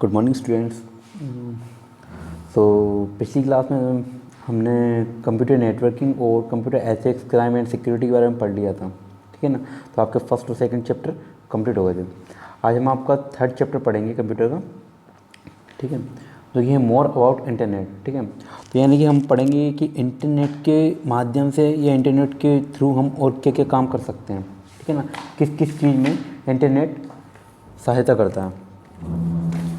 Good morning students. सो पिछली class में हमने कंप्यूटर नेटवर्किंग और computer ethics, crime and security के बारे में पढ़ लिया था, ठीक है ना। तो आपके फर्स्ट और सेकंड चैप्टर कंप्लीट हो गए थे। आज हम आपका थर्ड चैप्टर पढ़ेंगे कंप्यूटर का, ठीक है, जो कि है मोर अबाउट इंटरनेट, ठीक है। तो यानी कि हम पढ़ेंगे कि इंटरनेट के माध्यम से या इंटरनेट के थ्रू हम और क्या क्या काम कर सकते हैं, ठीक है ना। किस किस चीज़ में इंटरनेट सहायता करता है,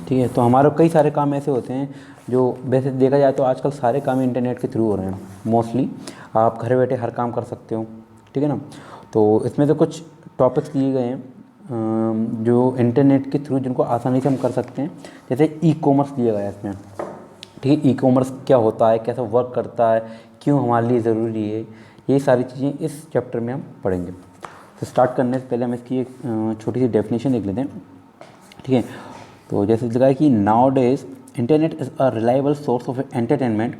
ठीक है। तो हमारे कई सारे काम ऐसे होते हैं जो वैसे देखा जाए तो आजकल सारे काम इंटरनेट के थ्रू हो रहे हैं मोस्टली। आप घर बैठे हर काम कर सकते हो, ठीक है ना। तो इसमें से कुछ टॉपिक्स दिए गए हैं जो इंटरनेट के थ्रू जिनको आसानी से हम कर सकते हैं। जैसे ई कॉमर्स दिया गया है इसमें, ठीक है। ई कॉमर्स क्या होता है, कैसे वर्क करता है, क्यों हमारे लिए ज़रूरी है, ये सारी चीज़ें इस चैप्टर में हम पढ़ेंगे। तो स्टार्ट करने से पहले हम इसकी एक छोटी सी डेफिनेशन देख लेते हैं, ठीक है। तो जैसे लिखा है कि nowadays internet is a reliable source of entertainment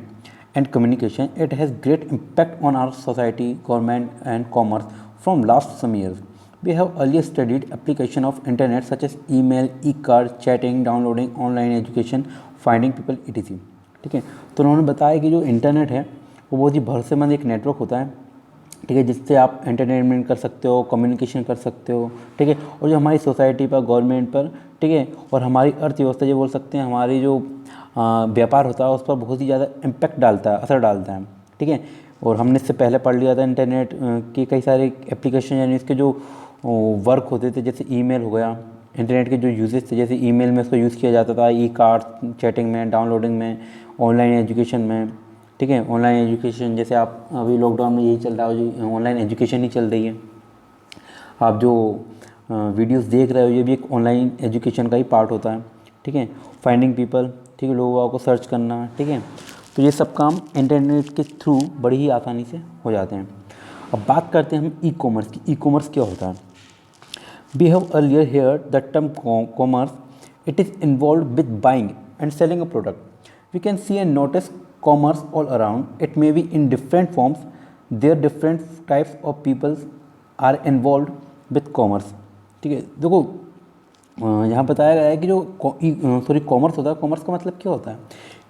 and communication. It has great impact on our society, government and commerce from last some years. We have earlier studied application of internet such as email, e-card, chatting, downloading, online education, finding people etc. ठीक है। तो उन्होंने बताया कि जो internet है वो बहुत ही भरोसेमंद एक नेटवर्क होता है, ठीक है, जिससे आप एंटरटेनमेंट कर सकते हो, कम्युनिकेशन कर सकते हो, ठीक है। और जो हमारी सोसाइटी पर, गवर्नमेंट पर, ठीक है, और हमारी अर्थव्यवस्था जो बोल सकते हैं, हमारी जो व्यापार होता है उस पर बहुत ही ज़्यादा इम्पैक्ट डालता है, असर डालता है, ठीक है। और हमने इससे पहले पढ़ लिया था इंटरनेट के कई सारे एप्लीकेशन, यानी इसके जो वर्क होते थे, जैसे ईमेल हो गया। इंटरनेट के जो यूजेस थे, जैसे ईमेल में उसको यूज़ किया जाता था, ई कार्ड, चैटिंग में, डाउनलोडिंग में, ऑनलाइन एजुकेशन में, ठीक है। ऑनलाइन एजुकेशन जैसे आप अभी लॉकडाउन में यही चल रहा है, जो ऑनलाइन एजुकेशन ही चल रही है। आप जो वीडियोस देख रहे हो ये भी एक ऑनलाइन एजुकेशन का ही पार्ट होता है, ठीक है। फाइंडिंग पीपल, ठीक है, लोगों को सर्च करना, ठीक है। तो ये सब काम इंटरनेट के थ्रू बड़ी ही आसानी से हो जाते हैं। अब बात करते हैं हम ई कॉमर्स की। ई कॉमर्स क्या होता है? We have earlier heard the term commerce. It is involved with buying and selling a product. We can see and notice commerce all around. It may be in different forms. There are different types of people are involved with commerce. ठीक है, देखो यहाँ बताया गया है कि जो commerce होता है, कॉमर्स का मतलब क्या होता है?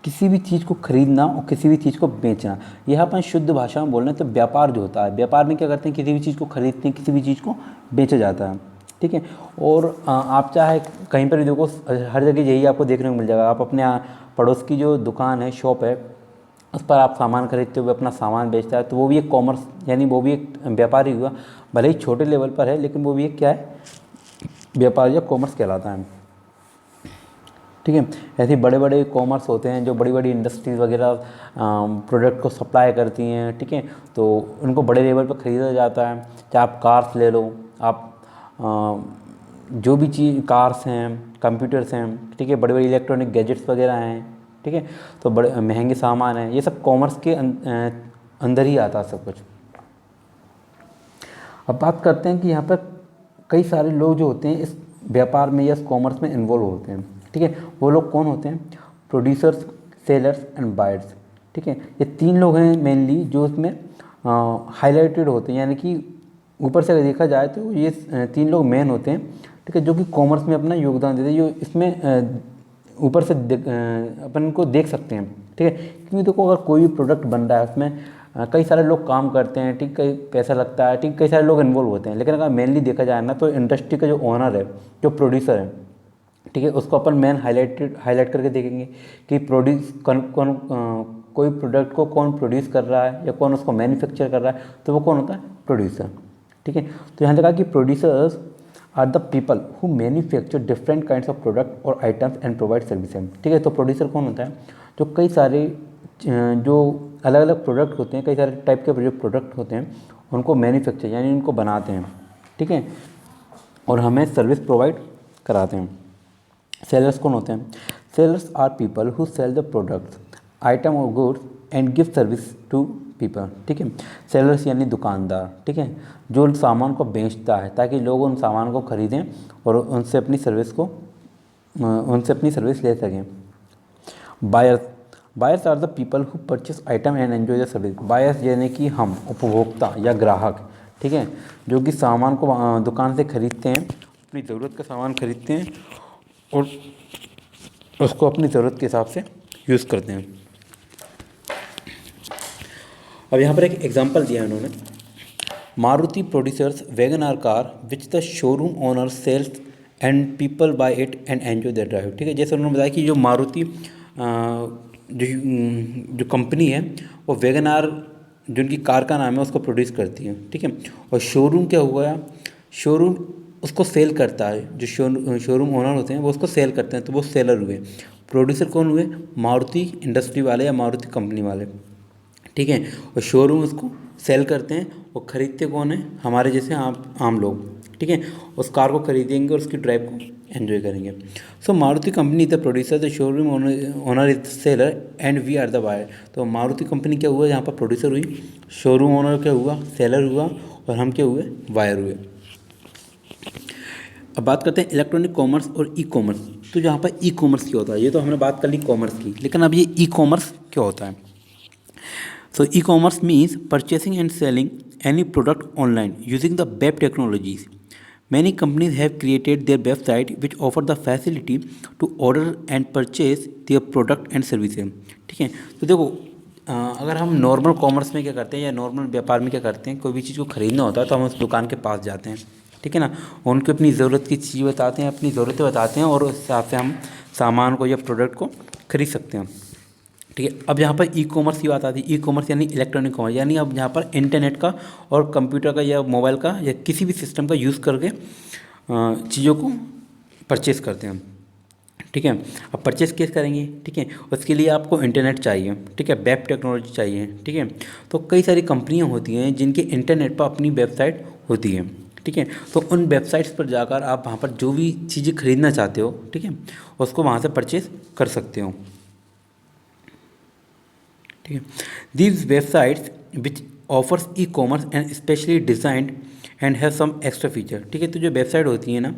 किसी भी चीज़ को खरीदना और किसी भी चीज़ को बेचना। यहाँ अपन शुद्ध भाषा में बोल रहे हैं तो व्यापार जो होता है, व्यापार में क्या करते हैं, किसी भी चीज़ को खरीदते हैं, किसी भी चीज़ को बेचा जाता है, ठीक है। और आप चाहे कहीं पर भी देखो, हर जगह यही आपको देखने को मिल जाएगा। आप अपने पड़ोस की जो दुकान है, शॉप है, उस पर आप सामान खरीदते हुए अपना सामान बेचता है, तो वो भी एक कॉमर्स, यानी वो भी एक व्यापार ही हुआ। भले ही छोटे लेवल पर है, लेकिन वो भी एक क्या है, व्यापार या कॉमर्स कहलाता है, ठीक है। ऐसे ही बड़े बड़े कॉमर्स होते हैं जो बड़ी बड़ी इंडस्ट्रीज़ वगैरह प्रोडक्ट को सप्लाई करती हैं, ठीक है। तो उनको बड़े लेवल पर ख़रीदा जाता है। चाहे आप कार्स ले लो, आप जो भी चीज़, कार्स हैं, कंप्यूटर्स हैं, ठीक है, बड़े बड़े इलेक्ट्रॉनिक गैजेट्स वगैरह हैं, ठीक है। तो बड़े महंगे सामान हैं, ये सब कॉमर्स के अंदर ही आता है सब कुछ। अब बात करते हैं कि यहाँ पर कई सारे लोग जो होते हैं इस व्यापार में या इस कॉमर्स में इन्वॉल्व होते हैं, ठीक है। वो लोग कौन होते हैं? प्रोड्यूसर्स, सेलर्स एंड बायर्स, ठीक है। ये तीन लोग हैं मेनली जो इसमें हाईलाइटेड होते हैं, यानी कि ऊपर से अगर देखा जाए तो ये तीन लोग मेन होते हैं, ठीक है, जो कि कॉमर्स में अपना योगदान देते हैं, जो इसमें ऊपर से अपन इनको देख सकते हैं, ठीक है। क्योंकि देखो, अगर कोई भी प्रोडक्ट बन रहा है उसमें कई सारे लोग काम करते हैं, ठीक, कई पैसा लगता है, ठीक, कई सारे लोग इन्वॉल्व होते हैं। लेकिन अगर मेनली देखा जाए ना, तो इंडस्ट्री का जो ओनर है, जो प्रोड्यूसर है, ठीक है, उसको अपन मेन हाईलाइट करके देखेंगे कि प्रोड्यूस कौन कोई प्रोडक्ट को कौन प्रोड्यूस कर रहा है या कौन उसको मैन्युफैक्चर कर रहा है, तो वो कौन होता है? प्रोड्यूसर, ठीक है। तो यहाँ लिखा कि producers are the people who manufacture different kinds of product और आइटम्स एंड प्रोवाइड सर्विसेज, ठीक है। तो प्रोड्यूसर कौन होता है? जो कई सारे जो अलग अलग प्रोडक्ट होते हैं, कई सारे टाइप के जो प्रोडक्ट होते हैं, उनको मैन्युफैक्चर यानी उनको बनाते हैं, ठीक है, और हमें सर्विस प्रोवाइड कराते हैं। सेलर्स कौन होते हैं? Sellers are people who sell the products, item और goods and give service to people, ठीक है। सेलर्स यानी दुकानदार, ठीक है, जो सामान को बेचता है ताकि लोग उन सामान को खरीदें और उनसे अपनी सर्विस ले सकें। Buyers are the people who purchase item and enjoy the service. Buyers यानी कि हम, उपभोक्ता या ग्राहक, ठीक है, जो कि सामान को दुकान से खरीदते हैं, अपनी ज़रूरत का सामान खरीदते हैं और उसको अपनी ज़रूरत के हिसाब से यूज़ करते हैं। अब यहाँ पर एक एग्जांपल दिया है उन्होंने, Maruti producers Wagon R car which the showroom owner sells and people buy it and enjoy their drive. ठीक है, जैसे उन्होंने बताया कि जो मारुति जो जो कंपनी है वो वैगन आर जो उनकी कार का नाम है उसको प्रोड्यूस करती है। ठीक है, और शोरूम क्या हुआ, शोरूम उसको सेल करता है, जो शोरूम ओनर होते हैं वो उसको सेल करते हैं, तो वो सेलर हुए। प्रोड्यूसर कौन हुए, मारुति इंडस्ट्री वाले या मारुति कंपनी वाले। ठीक है, और शोरूम उसको सेल करते हैं और ख़रीदते कौन है, हमारे जैसे आम लोग। ठीक है, उस कार को खरीदेंगे और उसकी ड्राइव को एंजॉय करेंगे। So Maruti company the producer, the showroom owner is the seller and we are the buyer. तो मारुति कंपनी क्या हुआ, यहाँ पर प्रोड्यूसर हुई, शोरूम ओनर क्या हुआ, सेलर हुआ, और हम क्या हुए, बायर हुए। अब बात करते हैं इलेक्ट्रॉनिक कॉमर्स और ई कॉमर्स। तो यहाँ पर ई कॉमर्स क्या होता है, ये तो हमने बात कर ली कॉमर्स की, लेकिन अब ये ई कॉमर्स क्या होता है। So e-commerce means purchasing and selling any product online using the web technologies. Many companies have created their website which offer the facility to order and purchase their product and services. ठीक है, तो देखो अगर हम normal commerce में क्या करते हैं या नॉर्मल व्यापार में क्या करते हैं, कोई भी चीज़ को खरीदना होता है तो हम उस दुकान के पास जाते हैं। ठीक है ना, उनको अपनी ज़रूरत की चीज़ बताते हैं, अपनी ज़रूरतें बताते हैं, और उस हिसाब से हम सामान को या प्रोडक्ट को खरीद सकते हैं। ठीक है, अब यहाँ पर ई कॉमर्स की बात आती है। ई कॉमर्स यानी इलेक्ट्रॉनिक कॉमर्स, यानी अब यहाँ पर इंटरनेट का और कंप्यूटर का या मोबाइल का या किसी भी सिस्टम का यूज़ करके चीज़ों को परचेस करते हैं। ठीक है, अब परचेस कैसे करेंगे, ठीक है, उसके लिए आपको इंटरनेट चाहिए। ठीक है, वेब टेक्नोलॉजी चाहिए। ठीक है, तो कई सारी कंपनियाँ होती हैं जिनके इंटरनेट पर अपनी वेबसाइट होती है। ठीक है, तो उन वेबसाइट्स पर जाकर आप वहाँ पर जो भी चीज़ें खरीदना चाहते हो, ठीक है, उसको वहाँ से परचेस कर सकते हो। ठीक है, these websites which offers e commerce and specially designed and have some extra feature. ठीक है, तो जो वेबसाइट होती है ना,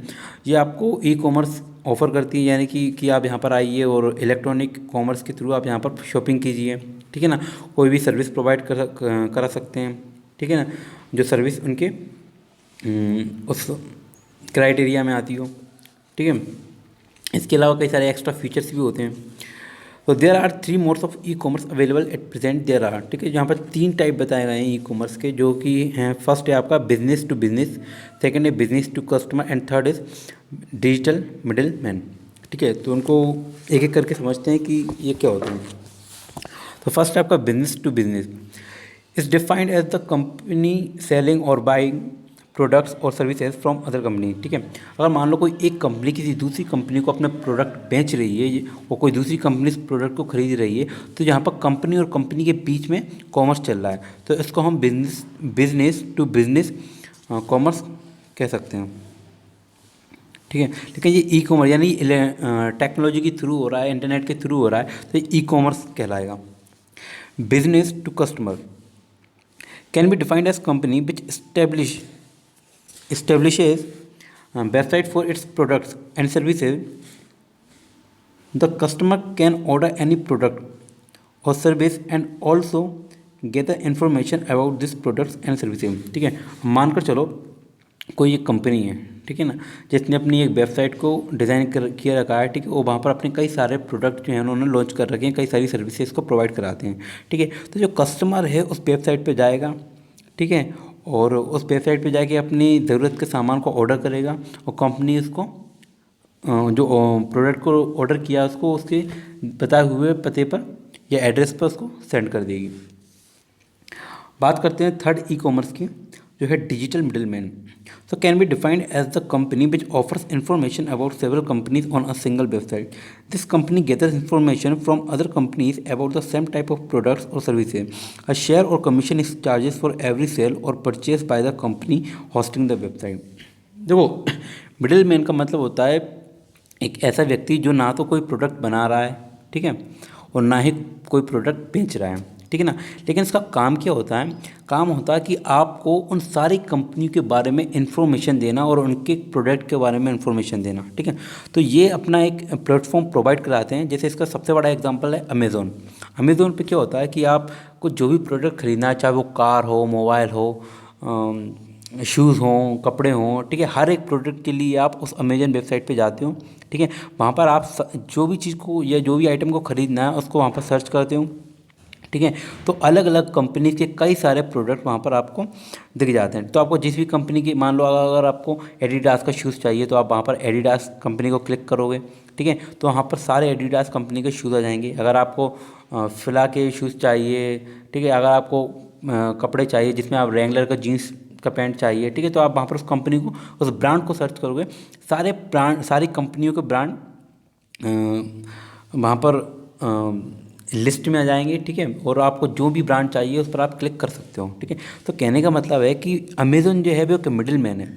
ये आपको ई कॉमर्स ऑफ़र करती है, यानी कि आप यहाँ पर आइए और इलेक्ट्रॉनिक कॉमर्स के थ्रू आप यहाँ पर शॉपिंग कीजिए। ठीक है ना, कोई भी सर्विस प्रोवाइड करा सकते हैं। ठीक है ना, जो सर्विस उनके उस क्राइटेरिया में आती हो। ठीक है, इसके अलावा कई सारे एक्स्ट्रा फीचर्स भी होते हैं। तो there are 3 modes of e commerce available at present there are. ठीक है, यहाँ पर 3 टाइप बताए गए हैं ई कॉमर्स के, जो कि हैं, फर्स्ट है आपका बिजनेस टू बिजनेस, सेकंड है business to customer, and third is digital middle man. ठीक है, तो उनको एक एक करके समझते हैं कि ये क्या होता है। तो फर्स्ट है आपका business to business, is defined as the company selling और बाइंग प्रोडक्ट्स और सर्विसेज फ्रॉम अदर कंपनी। ठीक है, अगर मान लो कोई एक कंपनी किसी दूसरी कंपनी को अपना प्रोडक्ट बेच रही है और कोई दूसरी कंपनी इस प्रोडक्ट को खरीद रही है, तो यहाँ पर कंपनी और कंपनी के बीच में कॉमर्स चल रहा है, तो इसको हम बिजनेस टू बिजनेस कॉमर्स कह सकते हैं। ठीक है, लेकिन ये ई कॉमर्स यानी टेक्नोलॉजी के थ्रू हो रहा है, इंटरनेट के थ्रू हो रहा है, तो ई कॉमर्स कहलाएगा। Business to customer can be defined as company which establishes website for its products and services. The customer can order any product or service and also get the information about this products and services. ठीक है, मानकर चलो कोई एक company है, ठीक है ना, जिसने अपनी एक वेबसाइट को डिज़ाइन किया रखा है। ठीक है, वो वहाँ पर अपने कई सारे प्रोडक्ट जो हैं उन्होंने लॉन्च कर रखे हैं, कई सारी सर्विसेज को प्रोवाइड कराते हैं। ठीक है, तो जो कस्टमर है उस वेबसाइट पर जाएगा, ठीक है, और उस वेबसाइट पे जाके अपनी ज़रूरत के सामान को ऑर्डर करेगा, और कंपनी उसको जो प्रोडक्ट को ऑर्डर किया उसको उसके बताए हुए पते पर या एड्रेस पर उसको सेंड कर देगी। बात करते हैं थर्ड ई कॉमर्स की, जो है digital middle man. So can be defined as the company which offers information about several companies on a single website. This company gathers information from other companies about the same type of products और services. A share और commission is charges for every sale और purchase by the company hosting the website. देखो, middleman का मतलब होता है एक ऐसा व्यक्ति जो ना तो कोई प्रोडक्ट बना रहा है, ठीक है, और ना ही कोई प्रोडक्ट बेच रहा है, ठीक है ना, लेकिन इसका काम क्या होता है, काम होता है कि आपको उन सारी कंपनियों के बारे में इंफॉर्मेशन देना और उनके प्रोडक्ट के बारे में इंफॉर्मेशन देना। ठीक है, तो ये अपना एक प्लेटफॉर्म प्रोवाइड कराते हैं। जैसे इसका सबसे बड़ा एग्जांपल है अमेज़ोन। अमेज़ोन पे क्या होता है कि आपको जो भी प्रोडक्ट खरीदना है, चाहे वो कार हो, मोबाइल हो, शूज़ हों, कपड़े हों, ठीक है, हर एक प्रोडक्ट के लिए आप उस अमेज़न वेबसाइट पे जाते हो, ठीक है। वहाँ पर आप जो भी चीज़ को या जो भी आइटम को ख़रीदना है उसको वहाँ पर सर्च करते हो, ठीक है। तो अलग अलग कंपनी के कई सारे प्रोडक्ट वहाँ पर आपको दिख जाते हैं। तो आपको जिस भी कंपनी की, मान लो अगर आपको एडिडास का शूज़ चाहिए तो आप वहाँ पर एडिडास कंपनी को क्लिक करोगे, ठीक है, तो वहाँ पर सारे एडिडास कंपनी के शूज़ आ जाएंगे। अगर आपको फिला के शूज़ चाहिए, ठीक है, अगर आपको कपड़े चाहिए जिसमें आप रेंगलर का जीन्स का पैंट चाहिए, ठीक है, तो आप वहाँ पर उस कंपनी को, उस ब्रांड को सर्च करोगे, सारे ब्रांड, सारी कंपनियों के ब्रांड वहाँ पर लिस्ट में आ जाएंगे, ठीक है। और आपको जो भी ब्रांड चाहिए उस पर आप क्लिक कर सकते हो, ठीक है। तो कहने का मतलब है कि अमेज़न जो है वो एक मिडिल मैन है,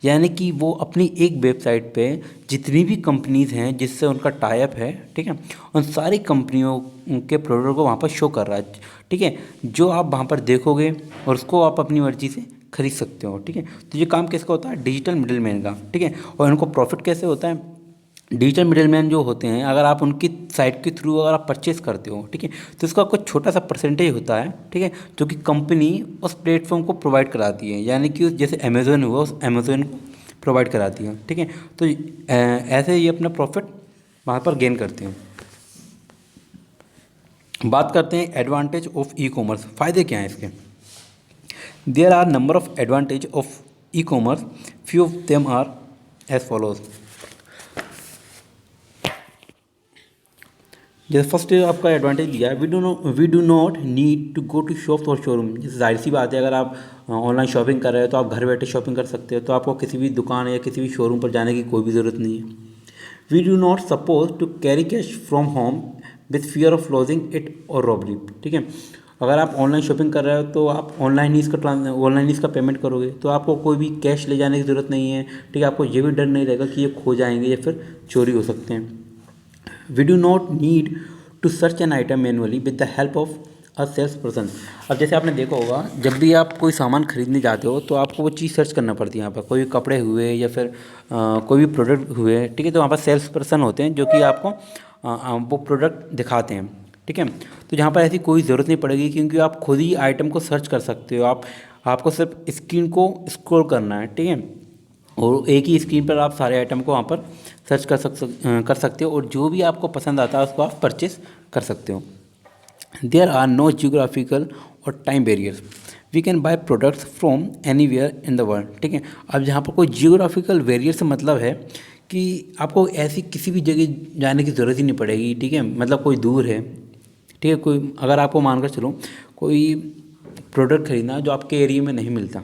यानी कि वो अपनी एक वेबसाइट पे जितनी भी कंपनीज़ हैं जिससे उनका टाई अप है, ठीक है, उन सारी कंपनियों के प्रोडक्ट को वहाँ पर शो कर रहा है, ठीक है। जो आप वहाँ पर देखोगे और उसको आप अपनी मर्ज़ी से खरीद सकते हो, ठीक है। तो ये काम किसका होता है? डिजिटल मिडिल मैन का, ठीक है। और इनको प्रॉफिट कैसे होता है? डिजिटल मिडिलमैन जो होते हैं, अगर आप उनकी साइट के थ्रू अगर आप परचेस करते हो, ठीक है, तो इसका कुछ छोटा सा परसेंटेज होता है, ठीक है, जो कि कंपनी उस प्लेटफॉर्म को प्रोवाइड कराती है, यानी कि जैसे अमेज़न हुआ, उस अमेज़न को प्रोवाइड कराती है, ठीक है। तो ऐसे ये अपना प्रॉफिट वहाँ पर गेन करते हैं। बात करते हैं एडवांटेज ऑफ ई कॉमर्स, फ़ायदे क्या हैं इसके। There are number of advantage of e commerce, few of them are as follows. जैसे फर्स्ट आपका एडवांटेज दिया है, we do not need to go to shop और शोरूम। जैसे जाहिर सी बात है, अगर आप ऑनलाइन शॉपिंग कर रहे हो तो आप घर बैठे शॉपिंग कर सकते हो, तो आपको किसी भी दुकान या किसी भी शोरूम पर जाने की कोई भी ज़रूरत नहीं है। We do not suppose to carry cash from home with fear of losing it और रॉबरी, ठीक है। अगर आप ऑनलाइन शॉपिंग कर रहे हो तो आप ऑनलाइन ही इसका पेमेंट करोगे, तो आपको कोई भी कैश ले जाने की ज़रूरत नहीं है, ठीक है। आपको ये भी डर नहीं रहेगा कि ये खो जाएंगे या फिर चोरी हो सकते हैं। We do not need to search an item manually with the help of a salesperson। अब जैसे आपने देखा होगा, जब भी आप कोई सामान खरीदने जाते हो तो आपको वो चीज़ सर्च करना पड़ती है। यहाँ पर कोई भी कपड़े हुए या फिर कोई भी प्रोडक्ट हुए, ठीक है, तो वहाँ पर सेल्स पर्सन होते हैं जो कि आपको वो प्रोडक्ट दिखाते हैं, ठीक है। तो यहाँ पर ऐसी कोई ज़रूरत नहीं पड़ेगी, क्योंकि आप खुद ही आइटम को सर्च कर सकते हो। आपको सिर्फ स्क्रीन को स्क्रॉल करना है, ठीक है, और एक ही स्क्रीन पर आप सारे आइटम को वहाँ पर सर्च कर सकते हो, और जो भी आपको पसंद आता है उसको आप परचेस कर सकते हो। देयर आर नो जियोग्राफिकल और time barriers, we can buy products from anywhere in the world, ठीक है। अब यहाँ पर कोई जियोग्राफिकल बैरियर से मतलब है कि आपको ऐसी किसी भी जगह जाने की ज़रूरत ही नहीं पड़ेगी, ठीक है। मतलब कोई दूर है, ठीक है, कोई अगर आपको मानकर चलो कोई प्रोडक्ट खरीदना जो आपके एरिया में नहीं मिलता,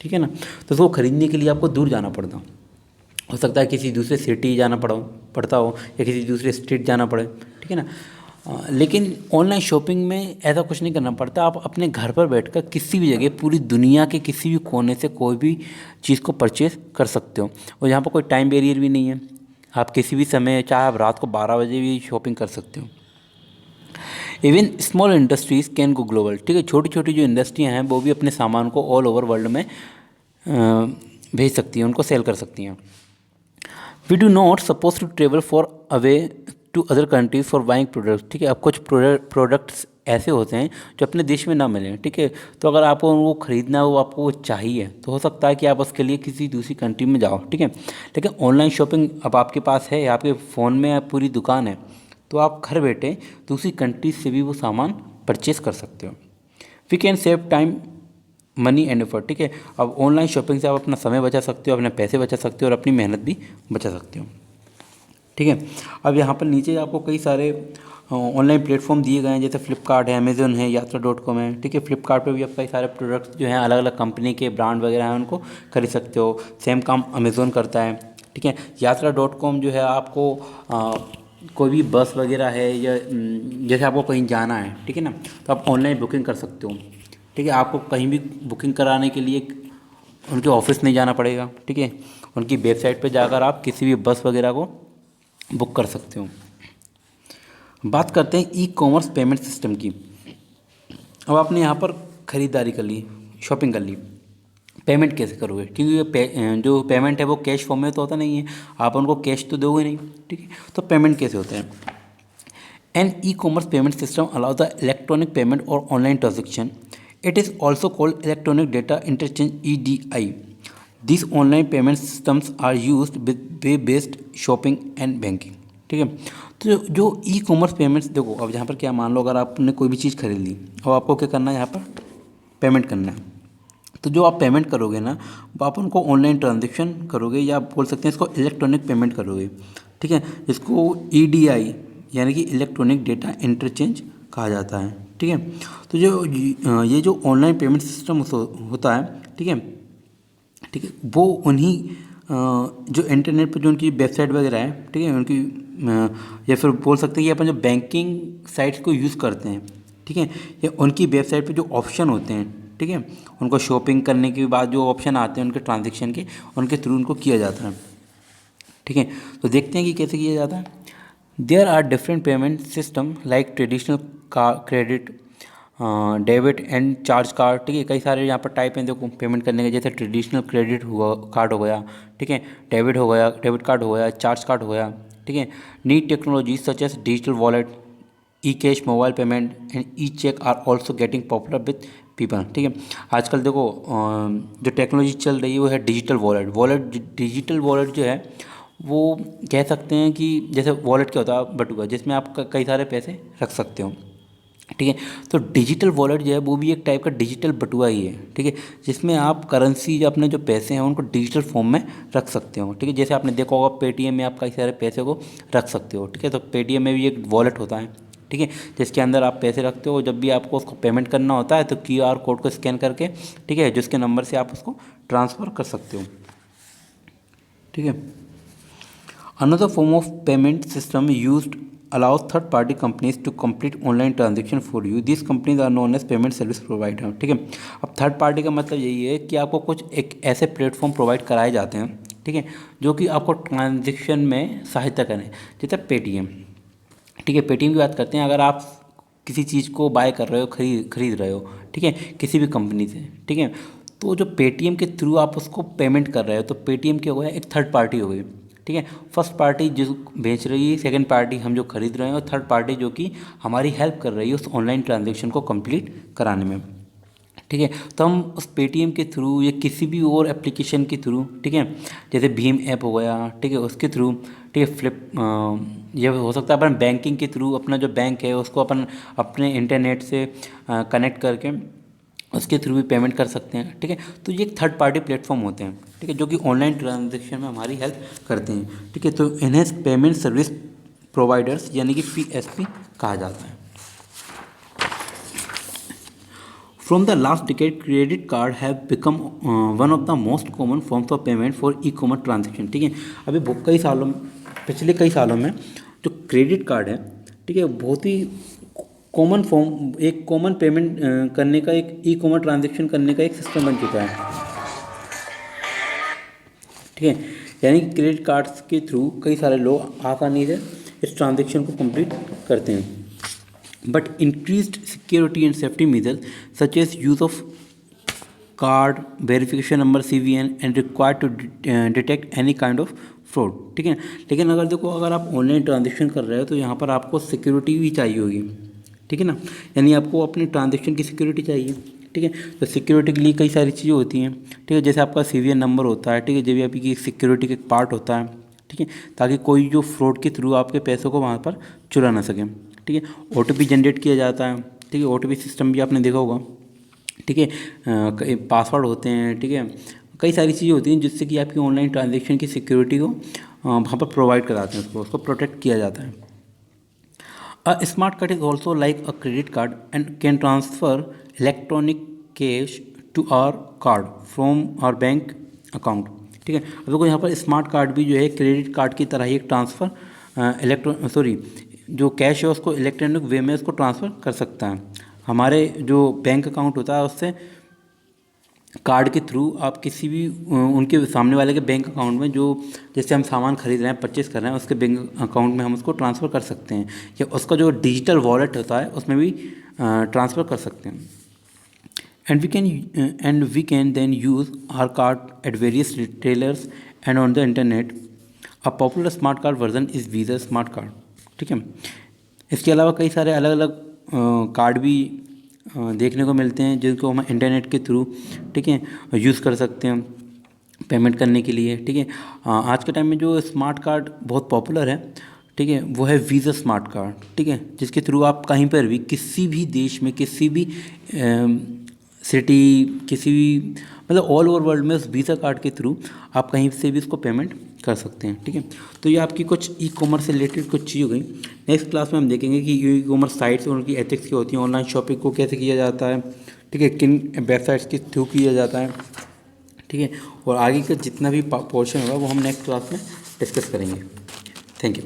ठीक है ना, तो उसको खरीदने के लिए आपको दूर जाना पड़ता, हो सकता है किसी दूसरे सिटी जाना पड़ता हो या किसी दूसरे स्टेट जाना पड़े, ठीक है ना। लेकिन ऑनलाइन शॉपिंग में ऐसा कुछ नहीं करना पड़ता। आप अपने घर पर बैठकर किसी भी जगह, पूरी दुनिया के किसी भी कोने से कोई भी चीज़ को परचेज़ कर सकते हो, और यहाँ पर कोई टाइम बैरियर भी नहीं है। आप किसी भी समय, चाहे आप रात को 12 बजे भी शॉपिंग कर सकते हो। Even small industries can go global, ठीक है, छोटी छोटी जो इंडस्ट्रियाँ हैं वो भी अपने सामान को ऑल ओवर वर्ल्ड में भेज सकती हैं, उनको सेल कर सकती हैं। We do not suppose to travel far away to other countries for buying products, ठीक है। अब कुछ प्रोडक्ट्स ऐसे होते हैं जो अपने देश में ना मिलें, ठीक है, तो अगर आपको वो ख़रीदना है, वो आपको चाहिए, तो हो सकता है कि आप उसके लिए किसी दूसरी कंट्री में जाओ, ठीक है। लेकिन ऑनलाइन शॉपिंग अब आपके पास है, आपके फ़ोन में पूरी दुकान है, तो आप घर बैठे दूसरी कंट्री से भी वो सामान परचेज़ कर सकते हो। We can save time, money and effort, ठीक है। अब ऑनलाइन शॉपिंग से आप अपना समय बचा सकते हो, अपने पैसे बचा सकते हो और अपनी मेहनत भी बचा सकते हो, ठीक है। अब यहाँ पर नीचे आपको कई सारे ऑनलाइन प्लेटफॉर्म दिए गए हैं, जैसे फ्लिपकार्ट है, अमेज़न है, यात्रा.com है, ठीक है। फ्लिपकार्ट पे भी आप कई सारे प्रोडक्ट्स जो हैं अलग अलग कंपनी के ब्रांड वगैरह हैं उनको खरीद सकते हो। सेम काम अमेज़न करता है, ठीक है। यात्रा.com जो है आपको कोई भी बस वगैरह है या जैसे आपको कहीं जाना है, ठीक है ना, तो आप ऑनलाइन बुकिंग कर सकते हो, ठीक है। आपको कहीं भी बुकिंग कराने के लिए उनके ऑफिस नहीं जाना पड़ेगा, ठीक है। उनकी वेबसाइट पे जाकर आप किसी भी बस वगैरह को बुक कर सकते हो। बात करते हैं ई कॉमर्स पेमेंट सिस्टम की। अब आपने यहाँ पर ख़रीदारी कर ली, शॉपिंग कर ली, पेमेंट कैसे करोगे, क्योंकि जो पेमेंट है वो कैश फॉर्म में तो होता नहीं है, आप उनको कैश तो दोगे नहीं, ठीक है। तो पेमेंट कैसे होता है? An e commerce payment system allow the electronic payment और online transaction It is also called electronic data interchange (EDI). These online payment systems are used with web based shopping and banking। ठीक है, तो जो e commerce payments, देखो अब यहाँ पर क्या, मान लो अगर आपने कोई भी चीज़ खरीद ली और आपको क्या करना है, यहाँ पर पेमेंट करना है, तो जो आप पेमेंट करोगे ना, वो आप उनको ऑनलाइन ट्रांजेक्शन करोगे, या आप बोल सकते हैं इसको इलेक्ट्रॉनिक पेमेंट करोगे। ठीक है, इसको EDI यानी कि इलेक्ट्रॉनिक डेटा इंटरचेंज कहा जाता है। ठीक है, तो जो ये जो ऑनलाइन पेमेंट सिस्टम होता है, ठीक है, ठीक है, वो उन्हीं जो इंटरनेट पर जो उनकी वेबसाइट वगैरह है, ठीक है, उनकी या फिर बोल सकते हैं कि अपन जो बैंकिंग साइट्स को यूज़ करते हैं, ठीक है, या उनकी वेबसाइट पे जो ऑप्शन होते हैं, ठीक है, उनको शॉपिंग करने के बाद जो ऑप्शन आते हैं उनके ट्रांजेक्शन के, उनके थ्रू उनको किया जाता है। ठीक है, तो देखते हैं कि कैसे किया जाता है। There are different payment system like traditional credit, debit and charge card. ठीक है, कई सारे यहाँ पर टाइप हैं देखो पेमेंट करने के, जैसे ट्रेडिशनल क्रेडिट हुआ कार्ड हो गया, ठीक है, डेबिट हो गया, डेबिट कार्ड हो गया, चार्ज कार्ड हो गया। ठीक है, new technology such as digital wallet, e cash, mobile payment and e check are also getting popular with people. ठीक है, आजकल देखो जो टेक्नोलॉजी चल रही है वो है डिजिटल वॉलेट। डिजिटल वॉलेट जो है वो कह सकते हैं कि जैसे वॉलेट क्या होता है, बटुआ, जिसमें आप कई सारे पैसे रख सकते हो। ठीक है, तो डिजिटल वॉलेट जो है वो भी एक टाइप का डिजिटल बटुआ ही है। ठीक है, जिसमें आप करेंसी या अपने जो पैसे हैं उनको डिजिटल फॉर्म में रख सकते हो। ठीक है, जैसे आपने देखा होगा पेटीएम में आप कई सारे पैसे को रख सकते हो। ठीक है, तो पेटीएम में भी एक वॉलेट होता है, ठीक है, जिसके अंदर आप पैसे रखते हो, जब भी आपको उसको पेमेंट करना होता है तो QR कोड को स्कैन करके, ठीक है, जिसके नंबर से आप उसको ट्रांसफ़र कर सकते हो। ठीक है, another form of payment system used allows third party companies to complete online transaction for you. These companies are known as payment service provider। ठीक है, अब थर्ड पार्टी का मतलब यही है कि आपको कुछ एक ऐसे प्लेटफॉर्म प्रोवाइड कराए जाते हैं, ठीक है, जो कि आपको ट्रांजेक्शन में सहायता करें, जैसे पेटीएम। ठीक है, पेटीएम की बात करते हैं, अगर आप किसी चीज़ को बाय कर रहे हो, खरीद रहे हो, ठीक है, किसी भी कंपनी से, ठीक है, तो जो पेटीएम के थ्रू आप उसको पेमेंट कर रहे हो, तो पेटीएम क्या हो गया, एक थर्ड पार्टी हो गई। ठीक है, फर्स्ट पार्टी जो बेच रही है, सेकंड पार्टी हम जो खरीद रहे हैं, और थर्ड पार्टी जो कि हमारी हेल्प कर रही है उस ऑनलाइन ट्रांजेक्शन को कंप्लीट कराने में। ठीक है, तो हम उस पेटीएम के थ्रू या किसी भी और एप्लीकेशन के थ्रू, ठीक है, जैसे भीम ऐप हो गया, ठीक है, उसके थ्रू, ठीक है, ये हो सकता है अपन बैंकिंग के थ्रू, अपना जो बैंक है उसको अपन अपने इंटरनेट से कनेक्ट करके उसके थ्रू भी पेमेंट कर सकते हैं। ठीक है, तो ये एक थर्ड पार्टी प्लेटफॉर्म होते हैं, ठीक है, जो कि ऑनलाइन ट्रांजेक्शन में हमारी हेल्प करते हैं। ठीक है, तो इन्हें पेमेंट सर्विस प्रोवाइडर्स यानी कि PSP कहा जाता है। From the last decade credit card have become one of the most common forms of payment for e commerce transaction. ठीक है, अभी पिछले कई सालों में जो क्रेडिट कार्ड है, ठीक है, बहुत ही कॉमन फॉर्म, एक कॉमन पेमेंट करने का, एक ई-कॉमर्स ट्रांजेक्शन करने का एक सिस्टम बन चुका है। ठीक है, यानी कि क्रेडिट कार्ड्स के थ्रू कई सारे लोग आसानी से इस ट्रांजेक्शन को कंप्लीट करते हैं। But increased security and safety measures such as use of card verification number CVN and required to detect any kind of fraud. ठीक है, लेकिन अगर देखो, अगर आप ऑनलाइन ट्रांजेक्शन कर रहे हो तो यहाँ पर आपको सिक्योरिटी भी चाहिए होगी। ठीक है ना, यानी आपको अपने ट्रांजेक्शन की सिक्योरिटी चाहिए। ठीक है, तो सिक्योरिटी के लिए कई सारी चीज़ें होती हैं। ठीक है, जैसे आपका CVN नंबर होता है, ठीक है, जब आपकी एक सिक्योरिटी का एक पार्ट होता है, ठीक है, ताकि कोई जो फ्रॉड के थ्रू आपके पैसों को वहाँ पर चुरा ना सके। ठीक है, OTP जनरेट किया जाता है। ठीक है, OTP सिस्टम भी आपने देखा होगा। ठीक है, पासवर्ड होते हैं। ठीक है, कई सारी चीज़ें होती हैं जिससे कि आपकी ऑनलाइन ट्रांजेक्शन की सिक्योरिटी को वहाँ पर प्रोवाइड कराते हैं, उसको प्रोटेक्ट किया जाता है। A smart card is also like a credit card and can transfer electronic cash to our card from our bank account। ठीक है, अब देखो यहाँ पर स्मार्ट कार्ड भी जो है क्रेडिट कार्ड की तरह ही एक ट्रांसफ़र जो कैश है उसको इलेक्ट्रॉनिक वे में उसको ट्रांसफ़र कर सकता है। हमारे जो बैंक अकाउंट होता है उससे कार्ड के थ्रू आप किसी भी उनके सामने वाले के बैंक अकाउंट में, जो जैसे हम सामान खरीद रहे हैं, परचेस कर रहे हैं, उसके बैंक अकाउंट में हम उसको ट्रांसफ़र कर सकते हैं, या उसका जो डिजिटल वॉलेट होता है उसमें भी ट्रांसफ़र कर सकते हैं। And we can then use our card at various retailers and on the internet. A popular smart card version is Visa smart card. ठीक है, इसके अलावा कई सारे अलग अलग कार्ड भी देखने को मिलते हैं जिनको हम इंटरनेट के थ्रू, ठीक है, यूज़ कर सकते हैं पेमेंट करने के लिए, ठीक है। आज के टाइम में जो स्मार्ट कार्ड बहुत पॉपुलर है, ठीक है, वो है वीज़ा स्मार्ट कार्ड, ठीक है, जिसके थ्रू आप कहीं पर भी किसी भी देश में किसी भी सिटी किसी भी मतलब ऑल ओवर वर्ल्ड में उस वीज़ा कार्ड के थ्रू आप कहीं से भी उसको पेमेंट कर सकते हैं, ठीक है। तो ये आपकी कुछ ई कॉमर्स से रिलेटेड कुछ चीज़ हो गई। नेक्स्ट क्लास में हम देखेंगे कि ई कॉमर्स साइट्स और उनकी एथिक्स क्या होती हैं, ऑनलाइन शॉपिंग को कैसे किया जाता है, ठीक है, किन वेबसाइट्स के थ्रू किया जाता है, ठीक है, और आगे का जितना भी पोर्शन होगा वो हम नेक्स्ट क्लास में डिस्कस करेंगे। Thank you.